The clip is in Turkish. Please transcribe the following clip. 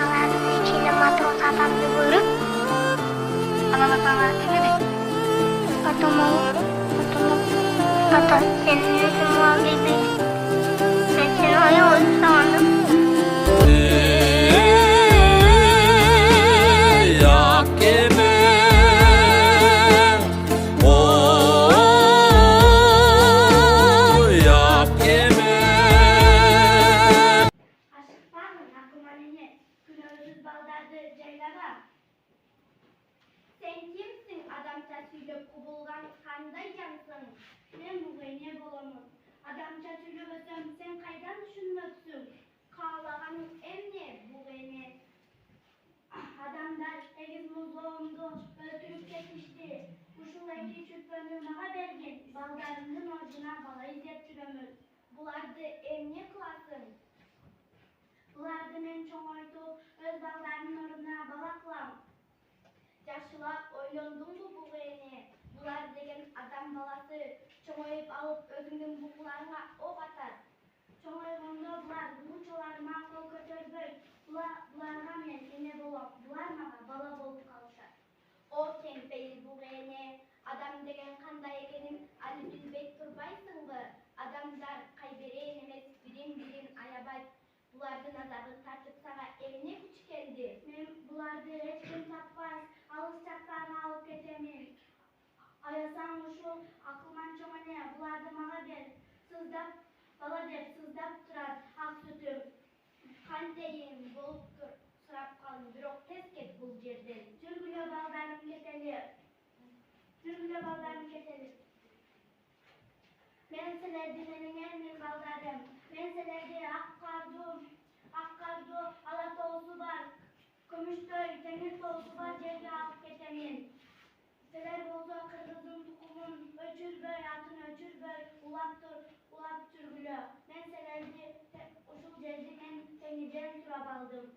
Alanın içinde matros adamdı görüp. Anana sana ne dedi? Ata senin yüzün muhabbet değil. Ben seni ayağı sandım. Aşık var mı? Aklıma ne? Günahsız baldardı Ceylana. Sen kimsin? Adamça söyleyip kubulgan kanday cansın. Ben bu ne bolamın. Adamça söylüyorsam sen kaydan düşünmezsin. Kağlağanın emni bu beni. Adamlar egiz muzluğumdu, ötürüp çekmişti. Kuşulaydı çütbönlüğüne bergin. Baldarının orcuna balayı zeptürömür. Bulardı emni kılasın. Bulardı men çoğaydı, öz baldarının oruna balaklam. Yaşlılar oylondun bu beni. Bular degen adam balası. Çoğayıp alıp özünün buklarına ok atar. Çoğayğında bular buğuçalarıma kol kötürböy. Bularga men ene bolam. Bular maga bala bolup kalışar. O kempeyi bu beni. Adam degen kanday ekenim Ali bilbek turbaysın mı? Adamlar kaybereyn emes birin ayabay. Bulardın azabı tartıp sana evine güç geldi. Men bulardı hiç kim tapmaz. Alış çaklarına alıp geçemin. Ayasan uşu aklıman çomane. Bulardı maga gel. Sızdak bala der sızdak turar. Ak sütüm. Kan deyin bolup sırap kalın. Bir ok tez ket bul yerden. Türgülü baldarım keselir. Türgülü baldarım keselir. Men selerdi menin emin baldarım. Men selerdi akkardu, alatoğusu var. Kömüştöy, demir toğusu var, cerge alıp geçemin. Seler bolsa kırgızın tukumun, öçürböy, atın öçürböy, ulap türgülü. Men selerdi, usul cerdi men teniden surap aldım.